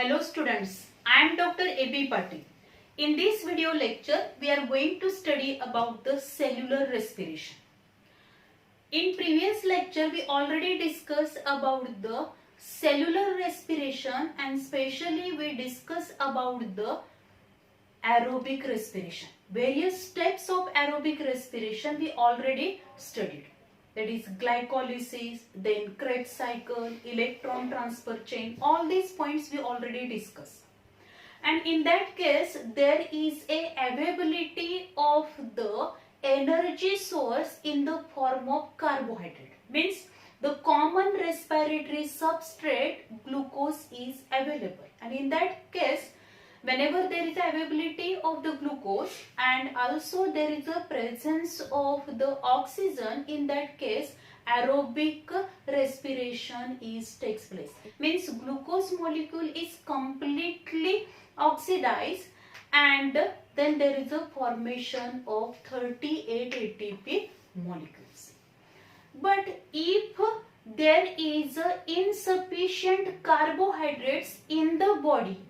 Hello students, I am Dr. A.B. Patil. In this video lecture, we are going to study about the cellular respiration. In previous lecture, we already discussed about the cellular respiration and especially we discussed about the aerobic respiration. Various steps of aerobic respiration we already studied. That is glycolysis, then Krebs cycle, electron transfer chain, all these points we already discussed. And in that case, there is a availability of the energy source in the form of carbohydrate. Means the common respiratory substrate glucose is available. And in that case, whenever there is availability of the glucose and also there is a presence of the oxygen, in that case aerobic respiration takes place. Means glucose molecule is completely oxidized and then there is a formation of 38 ATP molecules. But if there is insufficient carbohydrates in the body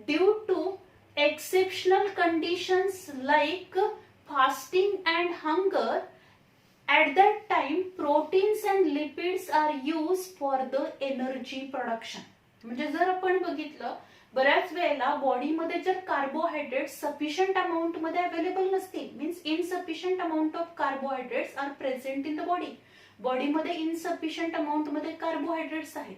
due to exceptional conditions like fasting and hunger, at that time proteins and lipids are used for the energy production. म्हणजे जर आपण बघितलं बऱ्याच वेळेला बॉडीमध्ये जर carbohydrate sufficient amount मध्ये available नसतील, means insufficient amount of carbohydrates are present in the बॉडीमध्ये इनसफिशियंट अमाउंट मध्ये कार्बोहायड्रेट्स आहेत.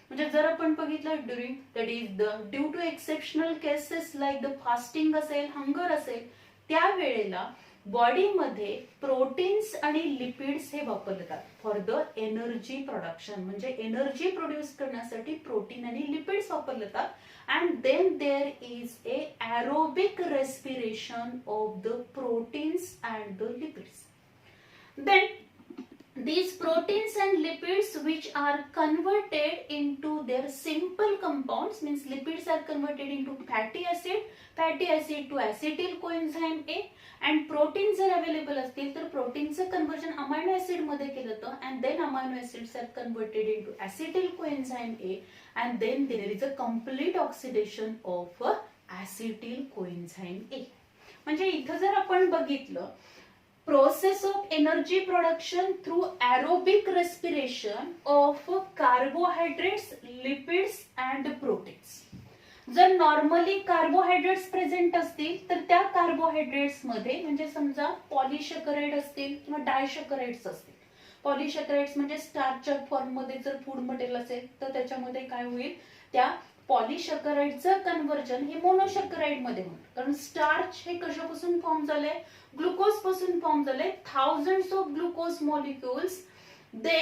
म्हणजे जर आपण बघितलं during that is due to exceptional cases like the fasting असेल, हंगर असेल, त्यावेळेला बॉडीमध्ये प्रोटीन्स आणि लिपिड्स हे वापरले जातात फॉर द एनर्जी प्रोडक्शन. म्हणजे एनर्जी प्रोड्यूस करण्यासाठी प्रोटीन आणि लिपिड्स वापरले जातात. And then there is a aerobic respiration of the proteins and the lipids. Then these proteins and lipids which are converted into their simple compounds, means lipids are converted into fatty acid to acetyl coenzyme A, and proteins जर available असतील तर प्रोटीनचं conversion amino acid मध्ये केलं जातं and then amino acids are converted into acetyl coenzyme A and then there is a complete oxidation of acetyl coenzyme A. म्हणजे इथं जर आपण बघितलं process of energy production through aerobic respiration of carbohydrates, lipids and proteins. जर normally carbohydrates present असतील तर त्या carbohydrates मध्ये म्हणजे समजा पॉलिशॅकराइड असतील किंवा डायशॅकराइड्स असतील. पॉलिशॅकराइड्स म्हणजे स्टार्चच्या फॉर्म मध्ये जर फूड मटेरियल असेल तर त्याच्यामध्ये काय होईल, त्या पॉलिशॅकराइडचं कन्वर्जन हे मोनोशॅकराइड मध्ये होईल. कारण स्टार्च हे कशापासून फॉर्म झाले, ग्लुकोज पासून फॉर्म झाले. Thousands of glucose molecules they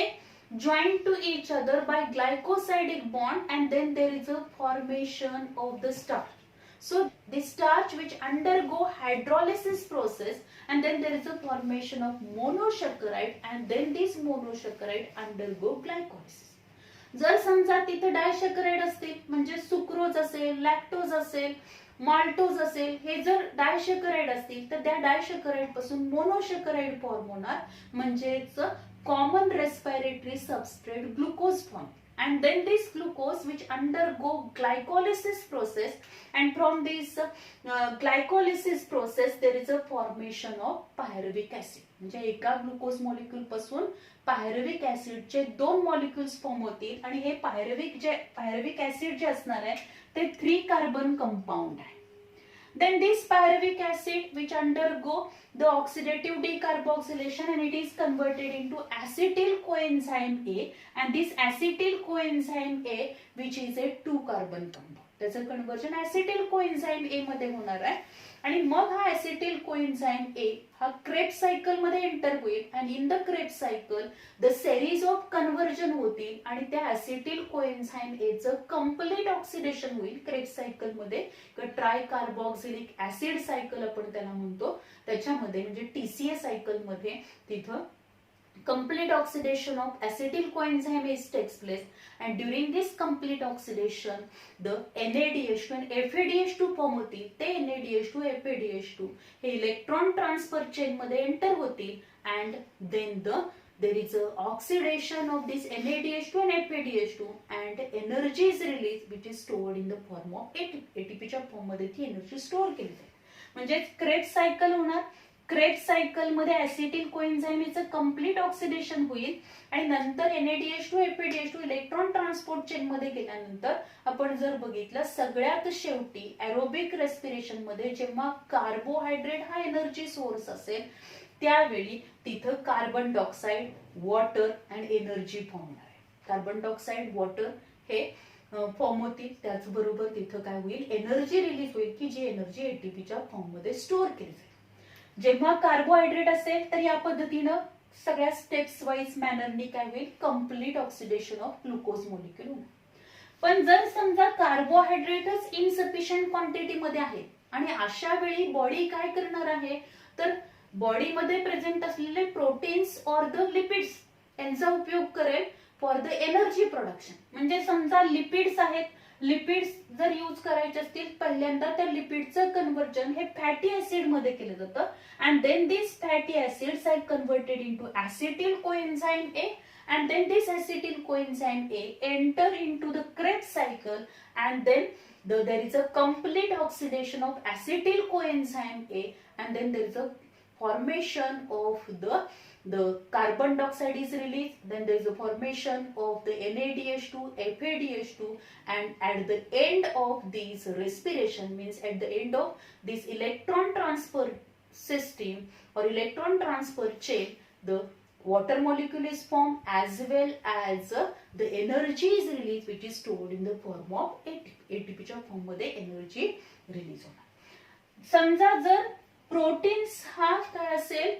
joined to each other by glycosidic bond and then there is a formation of the starch. So the starch which undergo hydrolysis process and then there is a formation of monosaccharide and then this monosaccharide undergo glycolysis. जर समजा तिथे डायसॅकराइड असतील म्हणजे sucrose असेल, lactose असेल, maltose असेल, हे जर डायसॅकराइड असतील तर त्या डायसॅकराइड पासून मोनोसॅकराइड फॉर्म होणार म्हणजेच common respiratory substrate glucose form. And then this glucose which undergo glycolysis process and from this glycolysis process there is a formation of pyruvic acid. म्हणजे एका ग्लुकोज मॉलिक्यूल पासून पायरुविक ऍसिड चे दोन मॉलिक्युल्स फॉर्म होतील आणि हे pyruvic acid जे असणार आहे ते 3 कार्बन कंपाउंड आहे. Then this pyruvic acid which undergo the oxidative decarboxylation and it is converted into acetyl coenzyme A and this acetyl coenzyme A which is a 2 carbon compound. त्याचं conversion acetyl coenzyme A मध्ये होणार आहे आणि मग हा acetyl coenzyme A हा Krebs cycle मध्ये enter होईल आणि in the Krebs cycle the series of conversion होतील आणि त्या acetyl coenzyme A चं complete oxidation होईल Krebs cycle मध्ये. ट्राय कार्बोक्सिलिक ऍसिड सायकल आपण त्याला म्हणतो, त्याच्यामध्ये म्हणजे TCA सायकल मध्ये तिथं complete oxidation of acetyl coenzyme A takes place and during this complete oxidation the NADH2 and FADH2 form होतील. ते NADH2 FADH2 हे इलेक्ट्रॉन ट्रान्सफर चेन मध्ये एंटर होतील and then the there is a oxidation of this NADH2 and FADH2 and energy is released which is stored in the form of ATP च्या form मध्ये ती energy store केली जाईल. म्हणजे Krebs cycle होणार. Krebs cycle मध्ये ऍसिटिल कोएन्झाइमचं complete oxidation होईल आणि नंतर NADH2 FADH2 electron transport chain मध्ये गेल्यानंतर आपण जर बघितलं सगळ्यात शेवटी एरोबिक रेस्पिरेशन मध्ये जेव्हा कार्बोहायड्रेट हा एनर्जी सोर्स असेल त्यावेळी तिथं carbon dioxide, water and energy form होणार आहे. कार्बन डायऑक्साइड, वॉटर हे फॉर्म होतील. त्याचबरोबर तिथं काय होईल, एनर्जी रिलीज होईल की जी एनर्जी एटीपीच्या फॉर्म मध्ये स्टोअर केली जाईल. जेव्हा कार्बोहायड्रेट असेल तर या पद्धतीनं सगळ्या स्टेप्स वाईज मॅनरनी काय होईल, complete oxidation of glucose molecule होणार. पण जर समजा कार्बोहायड्रेटच इनसफिशियंट क्वांटिटी मध्ये आहे आणि अशा वेळी बॉडी काय करणार आहे, तर बॉडीमध्ये प्रेझेंट असलेले प्रोटीन्स ऑर द लिपिड्स यांचा उपयोग करेल फॉर द एनर्जी प्रोडक्शन. म्हणजे समजा लिपिड्स आहेत, लिपिड्स जर यूज करायचे असतील पहिल्यांदा त्या लिपिडचं कन्व्हर्जन हे फॅटी ऍसिड मध्ये केलं जातं and then this fatty acids are converted into acetyl coenzyme A and then this acetyl coenzyme A enter into the Krebs cycle and then there is a complete oxidation of acetyl coenzyme A and then there is a formation of the carbon dioxide is released, then there is a formation of the NADH2 FADH2 and at the end of this respiration means at the end of this electron transfer system or electron transfer chain the water molecule is formed as well as the energy is released which is stored in the form of ATP च्या form मध्ये energy release होणार. समजा जर proteins हा काय असेल,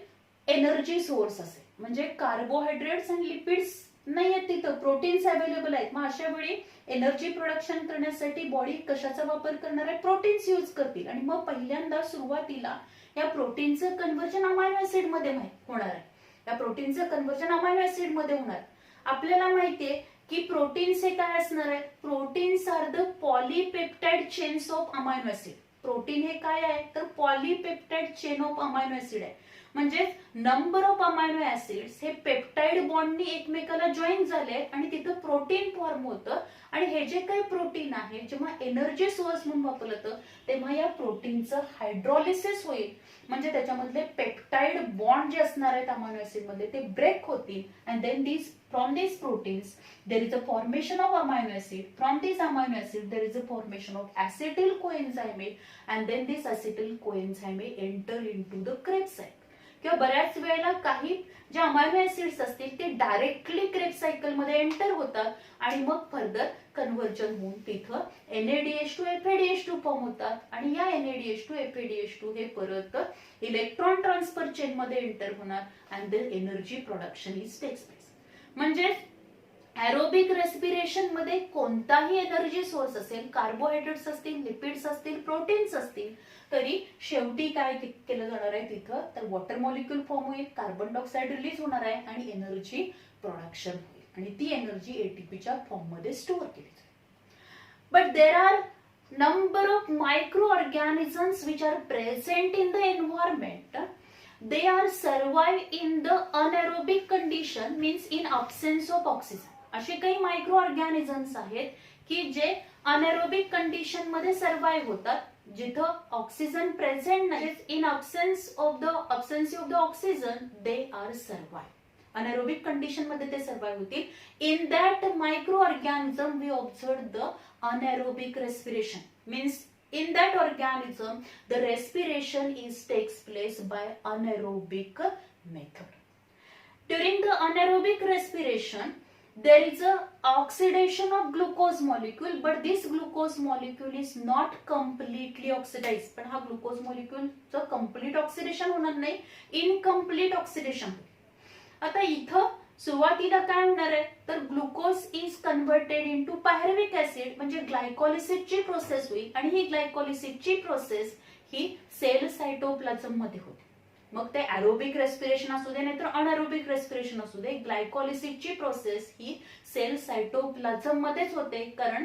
energy source असेल, म्हणजे कार्बोहायड्रेट्स आणि लिपिड्स नाही आहेत तिथं, प्रोटीन्स अवेलेबल आहेत. मग अशा वेळी एनर्जी प्रोडक्शन करण्यासाठी बॉडी कशाचा वापर करणार आहे, प्रोटीन्स यूज करतील आणि मग पहिल्यांदा सुरुवातीला या प्रोटीनचं कन्व्हर्जन अमायनो ऍसिड मध्ये होणार आहे. या प्रोटीनचं कन्व्हर्जन अमायनो ऍसिड मध्ये होणार. आपल्याला माहितीये की प्रोटीन्स हे काय असणार आहेत, proteins are the polypeptide chains of amino acid. Protein हे काय आहे तर polypeptide chain of amino acid आहे. म्हणजे नंबर ऑफ अमायनो ऍसिड्स हे पेप्टाइड बॉन्डनी एकमेकाला जॉईन झाले आणि तिथं प्रोटीन फॉर्म होतं आणि हे जे काही प्रोटीन आहे जेव्हा एनर्जी सोर्स म्हणून वापरलं जातं तेव्हा या प्रोटीनचं हायड्रॉलिसिस होईल. म्हणजे त्याच्यामधले पेप्टाइड बॉन्ड जे असणार आहेत अमायनो ऍसिड मध्ये ते ब्रेक होतील and then from these proteins there is a formation of amino acid. From this amino acid there is a formation of acetyl coenzyme A and then this acetyl coenzyme A enter into the Krebs cycle. किंवा बऱ्याच वेळेला काही जे amino acids असतील ते directly Krebs cycle मध्ये enter होतात आणि मग फर्दर कन्व्हर्जन होऊन तिथं NADH2 FADH2 फॉर्म होतात आणि या NADH2 FADH2 हे परत इलेक्ट्रॉन ट्रान्सफर चेन मध्ये एंटर होणार and then energy production is takes place. म्हणजे एरोबिक रेस्पिरेशन मध्ये कोणताही एनर्जी सोर्स असेल, कार्बोहायड्रेट्स असतील, लिपिड्स असतील, प्रोटीन्स असतील, तरी शेवटी काय केलं जाणार आहे तिथं तर वॉटर मॉलिक्यूल फॉर्म होईल, कार्बन डायऑक्साइड रिलीज होणार आहे आणि एनर्जी प्रोडक्शन होईल आणि ती एनर्जी एटीपीच्या फॉर्म मध्ये स्टोअर केली जाईल. But there are number of microorganisms which are present in the environment. They are survive in the anaerobic condition means in absence of oxygen. असे काही मायक्रो ऑर्गॅनिझम्स आहेत की जे अनएरोबिक कंडिशन मध्ये सर्व्हाइव्ह होतात जिथं ऑक्सिजन प्रेझेंट नाही. In absence of the oxygen they are survive. Anaerobic condition मध्ये ते सर्व्हाइव्ह होतील. In that microorganism we observe the anaerobic respiration means in that organism the respiration takes place by anaerobic method. During the anaerobic respiration there is a oxidation of glucose molecule but this glucose molecule is not completely oxidized. पण हा glucose molecule चं complete oxidation होणार नाही, incomplete oxidation. आता इथं सुरुवातीला काय होणार आहे तर glucose is converted into pyruvic acid म्हणजे ग्लायकोलिसिसची प्रोसेस होईल आणि ही ग्लायकोलिसिसची प्रोसेस ही सेल सायटोप्लाझम मध्ये होते. मग ते एरोबिक रेस्पिरेशन असू दे नाहीतर अनएरोबिक रेस्पिरेशन असू दे, ग्लायकोलिसिसची प्रोसेस ही सेल सायटोप्लाझम मध्येच होते कारण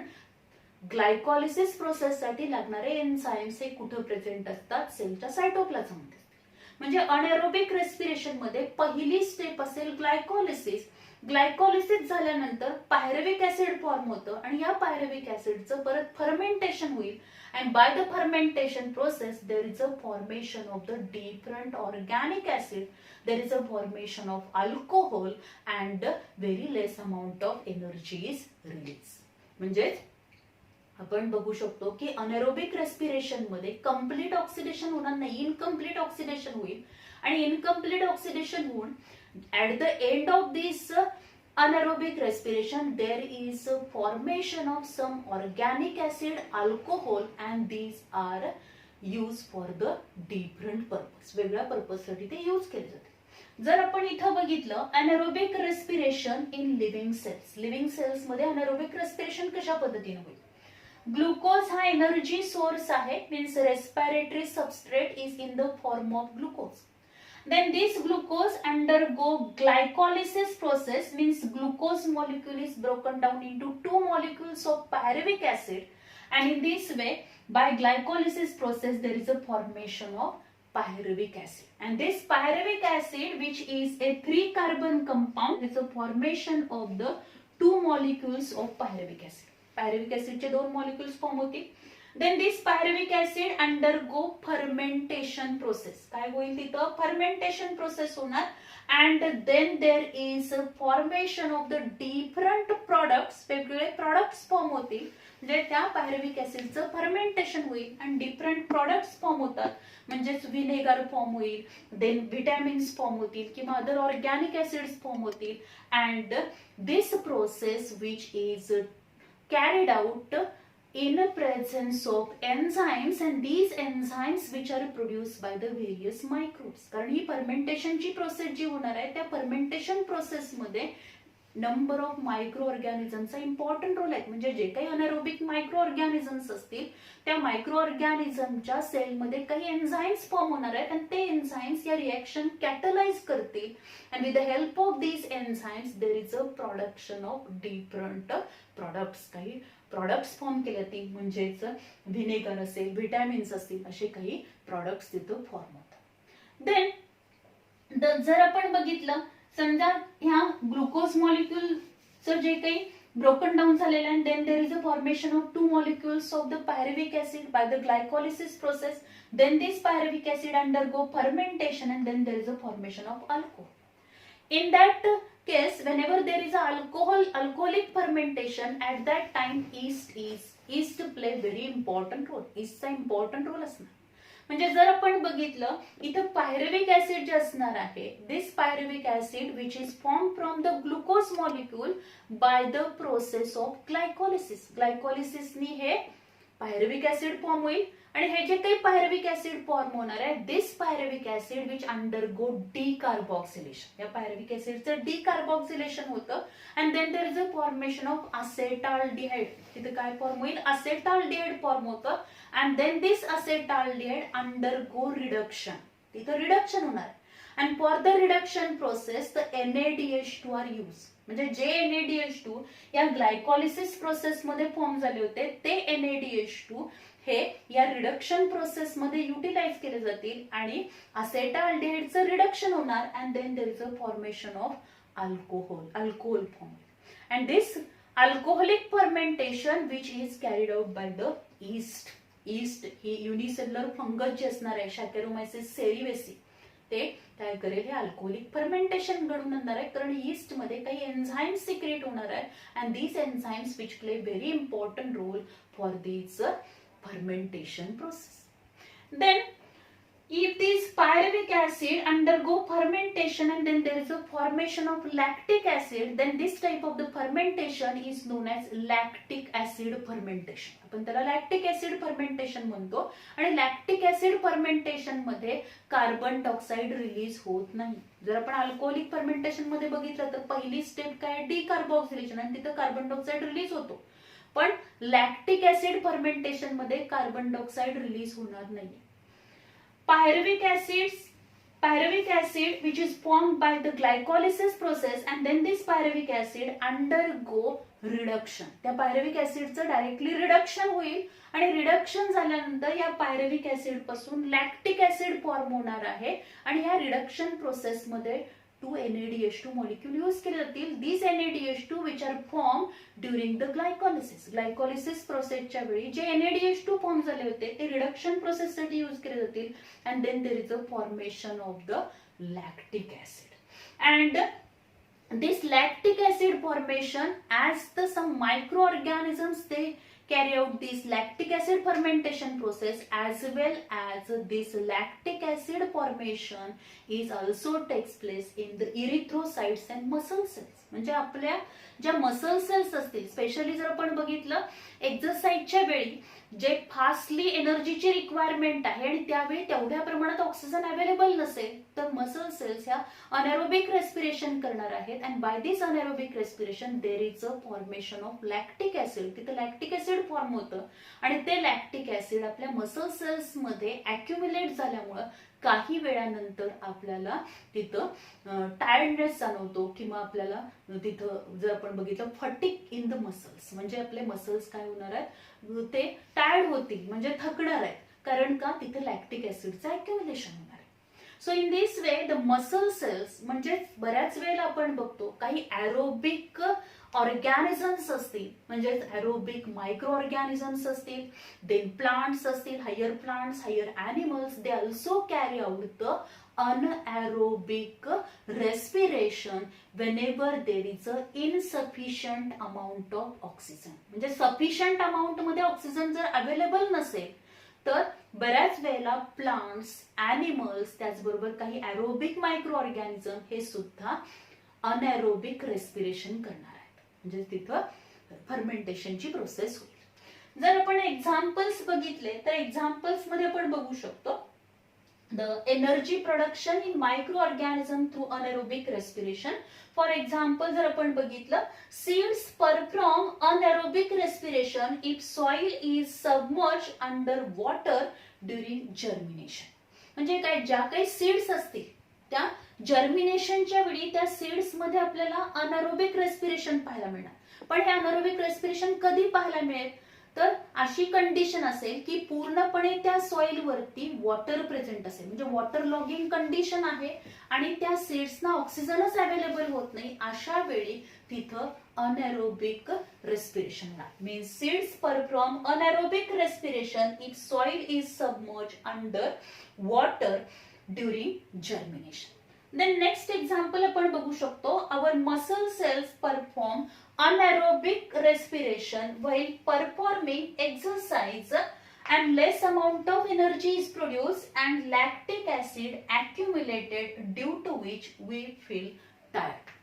ग्लायकोलिसिस प्रोसेस साठी लागणारे एन्झाइम्स हे कुठे प्रेझेंट असतात सेलच्या सायटोप्लाझम मध्ये. म्हणजे अनएरोबिक रेस्पिरेशन मध्ये पहिली स्टेप असेल ग्लायकोलिसिस. ग्लायकोलिसिस झाल्यानंतर पायरुव्हिक ऍसिड फॉर्म होतं आणि या पायरुव्हिक ऍसिडचं परत फर्मेंटेशन होईल. And by the fermentation process, there is a formation of the different organic acid. There is a formation of alcohol and very less amount of energy is released. म्हणजे आपण बघू शकतो की अनएरोबिक रेस्पिरेशन मध्ये complete oxidation होणार नाही, incomplete oxidation होईल. आणि इनकम्प्लीट ऑक्सिडेशन होऊन at the end of this anaerobic respiration there is a formation of some organic acid, alcohol, and these are used for the different purpose. वेगळ्या purpose साठी ते use केले जाते. जर आपण इथं बघितलं anaerobic respiration in living cells. Living cells मध्ये anaerobic respiration कशा पद्धतीने होईल? ग्लुकोज हा एनर्जी सोर्स आहे, means respiratory substrate is in the form of glucose. Then this glucose undergo glycolysis process, means glucose molecule is broken down into two molecules of pyruvic acid, and in this way by glycolysis process there is a formation of pyruvic acid, and this pyruvic acid, which is a 3 carbon compound, is a formation of the two molecules of pyruvic acid. Pyruvic acid चे दोन molecules form होतील. Then this pyruvic acid undergo fermentation process. काय होईल तिथं? fermentation process होणार, and then there is a formation of the different products. वेगवेगळे products form होतील, म्हणजे त्या pyruvic acid चं fermentation होईल and different products फॉर्म होतात. म्हणजेच विनेगर फॉर्म होईल, then vitamins फॉर्म होतील किंवा other organic acids फॉर्म होतील, and this process which is carried out in the presence of enzymes, and these enzymes which are produced by the various microbes. कारण ही fermentation ची process जी होणार आहे त्या fermentation process मध्ये number of micro ऑर्गॅनिझमचा important role आहे. म्हणजे जे काही अनएरोबिक मायक्रो ऑर्गॅनिझम्स असतील त्या मायक्रो ऑर्गॅनिझमच्या सेलमध्ये काही एन्झाइम्स फॉर्म होणार आहेत आणि ते एन्झाइम्स या रिएक्शन कॅटलाइज करतील, and with the help of these enzymes there is a production of different products. काही प्रॉडक्ट्स फॉर्म केले जातील, म्हणजेच व्हिनेगर असेल, व्हिटॅमिन्स असतील, असे काही प्रॉडक्ट्स तिथं फॉर्म होतात. देन जर आपण बघितलं, समजा ह्या ग्लुकोज मॉलिक्यूलचं जे काही ब्रोकन डाऊन झालेलं आहे, then there is a formation of two molecules of the pyruvic acid by the glycolysis process. Then this pyruvic acid undergo fermentation, and then there is a formation of alcohol. In that case, whenever there is a alcoholic fermentation, at that time yeast play very important role. yeastचा important role असणार. म्हणजे जर आपण बघितलं इथं पायरुव्हिक acid जे असणार आहे, this pyruvic acid which is form from the glucose molecule by the process of glycolysis. ग्लायकोलिसिसनी हे पायरुव्हिक ऍसिड फॉर्म होईल आणि हे जे काही पायरुव्हिक ऍसिड फॉर्म होणार आहे, this pyruvic acid which undergo decarboxylation. या पायरुव्हिक ऍसिडचं डिकार्बॉक्सिलेशन होतं, and then there is a formation of acetaldehyde. तिथे काय फॉर्म होईल? असेटाल्डिहाइड फॉर्म होतं, and then this acetaldehyde undergo reduction. तिथं रिडक्शन होणार, and for the reduction process the NADH2 are use. म्हणजे जे NADH2 या ग्लायकोलिसिस प्रोसेस मध्ये फॉर्म झाले होते ते NADH2 हे या रिडक्शन प्रोसेस मध्ये युटिलाइज केले जातील आणि असेटाल्डिहाइडचं रिडक्शन होणार, and then there is a formation of alcohol form. And this alcoholic fermentation which is carried out by the yeast. Yeast ही युनिसेल्युलर फंगस जे असणार आहे, शॅकेरोमायसिस सेरिवेसी, ते काय करेल? हे अल्कोहोलिक फर्मेंटेशन घडून आणणार आहे, कारण ईस्ट मध्ये काही एन्झाइम्स सिक्रेट होणार आहे, and these enzymes which play very important role for this fermentation process. Then if this pyruvic acid undergo fermentation and then there is a formation of lactic acid, then this type of the fermentation is known as lactic acid fermentation. आपण त्याला lactic acid fermentation म्हणतो, आणि lactic acid fermentation मध्ये carbon dioxide release होत नाही. जर आपण alcoholic fermentation मध्ये बघितलं तर पहिली स्टेप काय? डिकार्बॉक्सिलेशन, आणि तिथं कार्बन डायऑक्साइड रिलीज होतो. पण लॅक्टिक ऍसिड फर्मेंटेशन मध्ये कार्बन डायऑक्साइड रिलीज होणार नाही. पायरुव्हिक acids pyruvic acid which is formed by the glycolysis process and then this pyruvic acid undergo reduction. त्या pyruvic acidचं डायरेक्टली रिडक्शन होईल आणि रिडक्शन झाल्यानंतर या pyruvic acid पासून lactic acid फॉर्म होणार आहे आणि या रिडक्शन प्रोसेस मध्ये 2 NADH2 molecule यूज केले जातील. These NADH2 which are formed during the glycolysis. Glycolysis प्रोसेसच्या वेळी जे NADH2 फॉर्म झाले होते ते रिडक्शन प्रोसेस साठी यूज केले जातील and then there is a formation of the lactic acid. And this lactic acid formation as the some microorganisms they carry out this lactic acid fermentation process as well as this lactic acid formation is also takes place in the erythrocytes and muscle cells. म्हणजे आपल्या ज्या muscle cells असतील specially जर आपण बघितलं एक्सरसाइजच्या वेळी जे fastly एनर्जीची रिक्वायरमेंट आहे आणि त्यावेळी तेवढ्या प्रमाणात ऑक्सिजन अवेलेबल नसेल तर मसल सेल्स ह्या अनएरोबिक रेस्पिरेशन करणार आहेत and by this anaerobic respiration there is a formation of lactic acid. तिथे लॅक्टिक ऍसिड फॉर्म होतं आणि ते लॅक्टिक ऍसिड आपल्या मसल सेल्स मध्ये अॅक्युम्युलेट झाल्यामुळे काही वेळानंतर आपल्याला तिथं टायर्डनेस जाणवतो किंवा आपल्याला तिथं जर आपण बघितलं फटिक इन द मसल्स म्हणजे आपले मसल्स काय होणार आहेत ते टायर्ड होतील म्हणजे थकणार आहेत कारण का तिथे लॅक्टिक ऍसिडचं अॅक्युम्युलेशन होणार आहे. So in this way the muscle cells म्हणजे बऱ्याच वेळेला आपण बघतो काही एरोबिक ऑर्गॅनिझम्स असतील म्हणजे एरोबिक मायक्रो ऑर्गॅनिझम्स असतील देन प्लांट्स असतील higher plants higher animals they also carry out the anaerobic respiration whenever there is a insufficient amount of oxygen. म्हणजे sufficient amount मध्ये ऑक्सिजन जर अवेलेबल नसेल तर बऱ्याच वेळेला प्लांट्स ॲनिमल्स त्याचबरोबर काही एरोबिक मायक्रो ऑर्गॅनिझम हे सुद्धा अनएरोबिक रेस्पिरेशन करणार आहेत म्हणजे तिथं फर्मेंटेशनची प्रोसेस होईल. जर आपण एक्झाम्पल्स बघितले तर एक्झाम्पल्स मध्ये आपण बघू शकतो the energy production in microorganism through anaerobic respiration. For example जर आपण बघितलं seeds perform anaerobic respiration if soil is submerged under water during germination. म्हणजे काय ज्या काही सीड्स असतील त्या जर्मिनेशनच्या वेळी त्या सीड्स मध्ये आपल्याला अनारोबिक रेस्पिरेशन पाहायला मिळणार. पण हे अनारोबिक रेस्पिरेशन कधी पाहायला मिळेल तर अशी कंडिशन असेल की पूर्णपणे त्या सॉइल वरती वॉटर प्रेझेंट असेल म्हणजे वॉटर लॉगिंग कंडिशन आहे आणि त्या सीड्सना ऑक्सिजनच अवेलेबल होत नाही अशा वेळी तिथं अनएरोबिक रेस्पिरेशन होणार. Means seeds perform anaerobic respiration if soil is submerge under water during germination. Then next example आपण बघू शकतो our muscle cells perform anaerobic respiration while performing exercise and less amount of energy is produced and lactic acid accumulated due to which we feel tired.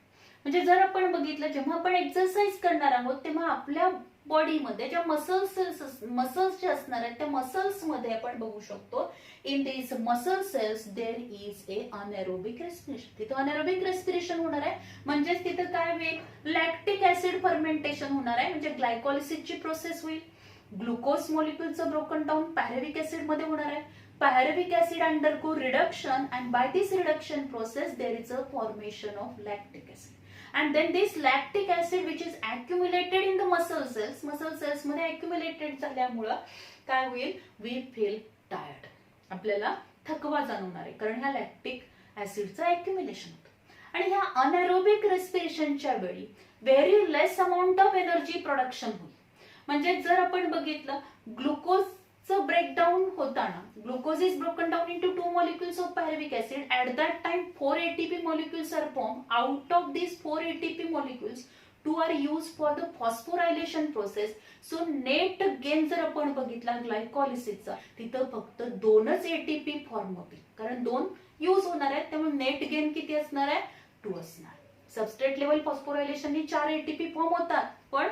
म्हणजे जर आपण बघितलं जेव्हा आपण exercise करणार आहोत तेव्हा आपल्या बॉडीमध्ये ज्या मसल्स जे असणार आहेत त्या मसल्स मध्ये आपण बघू शकतो in this muscle cells there is a anaerobic respiration. तिथे अनएरोबिक रेस्पिरेशन होणार आहे म्हणजेच तिथे काय होईल लॅक्टिक ऍसिड फर्मेंटेशन होणार आहे म्हणजे ग्लायकोलिसिसची प्रोसेस होईल. ग्लुकोज मॉलिक्युलचं ब्रोकन डाऊन पायरुव्हिक ऍसिड मध्ये होणार आहे. Pyruvic acid undergo reduction and by this reduction process there is a formation of lactic acid. And then this lactic acid which is accumulated in the muscle cells मध्ये accumulated झाल्यामुळे काय होईल we feel tired. आपल्याला थकवा जाणवणार आहे कारण ह्या लॅक्टिक ऍसिडचं accumulation होतं आणि ह्या अनएरोबिक रेस्पिरेशनच्या वेळी very less amount of energy production होईल. म्हणजे जर आपण बघितलं ग्लुकोजचं ब्रेकडाऊन होताना glucose is broken down into 2 molecules of pyruvic acid. At that time 4 ATP molecules are formed. Out of these 4 ATP molecules 2 are used for the phosphorylation process. So net gain जर आपण बघितला ग्लायकोलिसिसचा तिथं फक्त 2च ATP form होतील कारण 2 use होणार आहेत त्यामुळे नेट गेन किती असणार आहे 2 असणार. सबस्ट्रेट लेवल फॉस्फोरायलेशननी 4 ATP फॉर्म होतात पण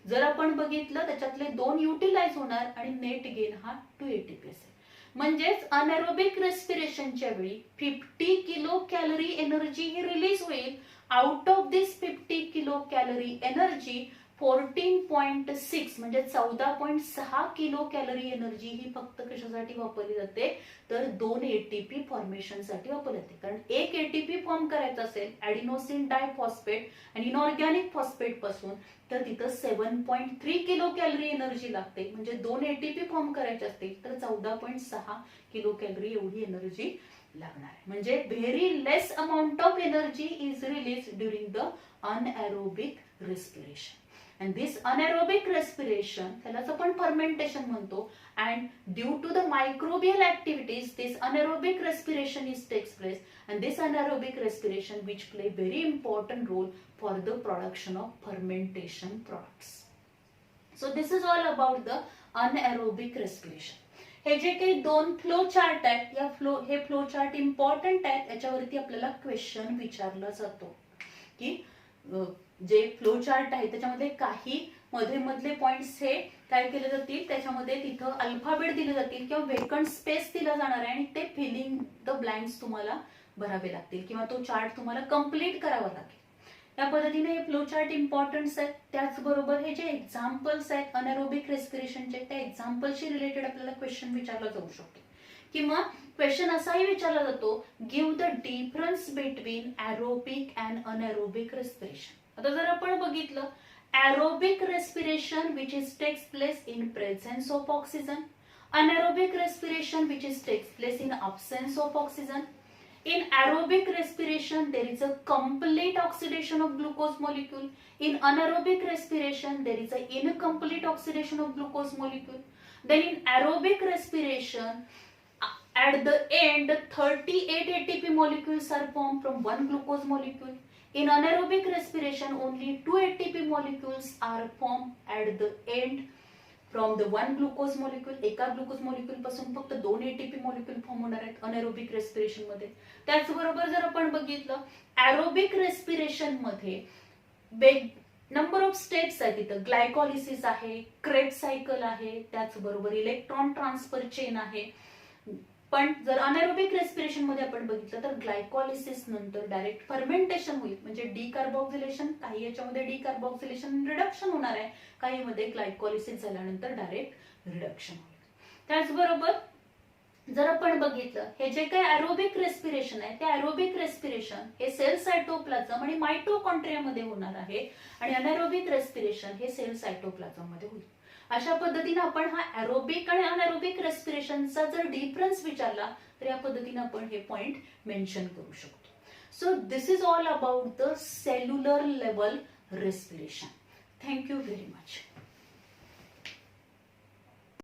जर आपण बघितलं त्याच्यातले 2 युटिलाइज होणार आणि नेट गेन हा 2 ATP असेल. म्हणजेच अनएरोबिक रेस्पिरेशनच्या वेळी 50 किलो कॅलरी एनर्जी ही रिलीज होईल. Out of this 50 kilo calorie energy 14.6 म्हणजे 14.6 किलो कॅलरी एनर्जी ही फक्त कशासाठी वापरली जाते, तर 2 एटीपी फॉर्मेशन साठी वापरली जाते. कारण एक एटीपी फॉर्म करायचा असेल ऍडिनोसिन डायफॉस्फेट आणि इनऑर्गॅनिक फॉस्फेट पासून, तर तिथं 7.3 किलो कॅलरी एनर्जी लागते. म्हणजे 2 एटीपी फॉर्म करायचे असतील तर 14.6 किलो कॅलरी एवढी एनर्जी लागणार आहे. म्हणजे very less amount of energy is release during the anaerobic respiration. And this anaerobic respiration, त्यालाच आपण fermentation म्हणतो, and due to the microbial activities this anaerobic respiration takes place, and this anaerobic respiration which play very important role for the production of fermentation products. So this is all about the anaerobic respiration. हे जे काही दोन flow chart आहेत, या हे flow chart important आहेत, याच्यावरती आपल्याला क्वेश्चन विचारला जातो की जे फ्लो चार्ट आहे त्याच्यामध्ये काही मधले पॉइंट्स हे काय केले जातील, त्याच्यामध्ये तिथं अल्फाबेट दिले जातील किंवा वेकंट स्पेस दिला जाणार आहे आणि ते फिलिंग द ब्लँक्स तुम्हाला भरावे लागतील किंवा तो चार्ट तुम्हाला कंप्लीट करावा लागेल. या पद्धतीने हे फ्लो चार्ट इम्पॉर्टन्स आहेत. त्याचबरोबर हे जे एक्झाम्पल्स आहेत अनएरोबिक रेस्पिरेशनचे, त्या एक्झाम्पलशी रिलेटेड आपल्याला क्वेश्चन विचारला जाऊ शकतो किंवा क्वेश्चन असाही विचारला जातो, give the difference between aerobic and anaerobic respiration. आता जर आपण बघितलं, aerobic respiration which is takes place in presence of oxygen, anaerobic respiration which is takes place in absence of oxygen. In aerobic respiration there is a complete oxidation of glucose molecule. In anaerobic respiration there is a incomplete oxidation of glucose molecule. Then in aerobic respiration at the end 38 ATP molecules are formed from one glucose molecule. In anaerobic respiration only 2 ATP molecules are formed at the end from the one glucose molecule. एका glucose molecule पासून फक्त 2 ATP molecule form होणार आहेत anaerobic respiration मध्ये. त्याचबरोबर जर आपण बघितलं एरोबिक रेस्पिरेशन मध्ये नंबर ऑफ स्टेप्स आहेत. तिथं ग्लायकॉलिसिस आहे, क्रेब्स सायकल आहे, त्याचबरोबर इलेक्ट्रॉन ट्रान्सफर चेन आहे. पण जर अनएरोबिक रेस्पिरेशन मध्ये आपण बघितलं तर ग्लायकॉलिसिस नंतर डायरेक्ट फर्मेंटेशन होईल. म्हणजे डिकार्बोक्सिलेशन, काही याच्यामध्ये डिकार्बोक्सिलेशन रिडक्शन होणार आहे, काही मध्ये ग्लायकॉलिसिस झाल्यानंतर डायरेक्ट रिडक्शन होईल. त्याचबरोबर जर आपण बघितलं हे जे काही एरोबिक रेस्पिरेशन आहे ते एरोबिक रेस्पिरेशन हे सेल सायटोप्लाझम आणि मायटोकॉन्ड्रिया मध्ये होणार आहे आणि अनएरोबिक रेस्पिरेशन हे सेल सायटोप्लाझम मध्ये होईल. अशा पद्धतीने आपण हा एरोबिक आणि अनएरोबिक रेस्पिरेशनचा जर डिफरन्स विचारला तर या पद्धतीने आपण हे पॉइंट मेन्शन करू शकतो. So this is all about the cellular level respiration. Thank you very much.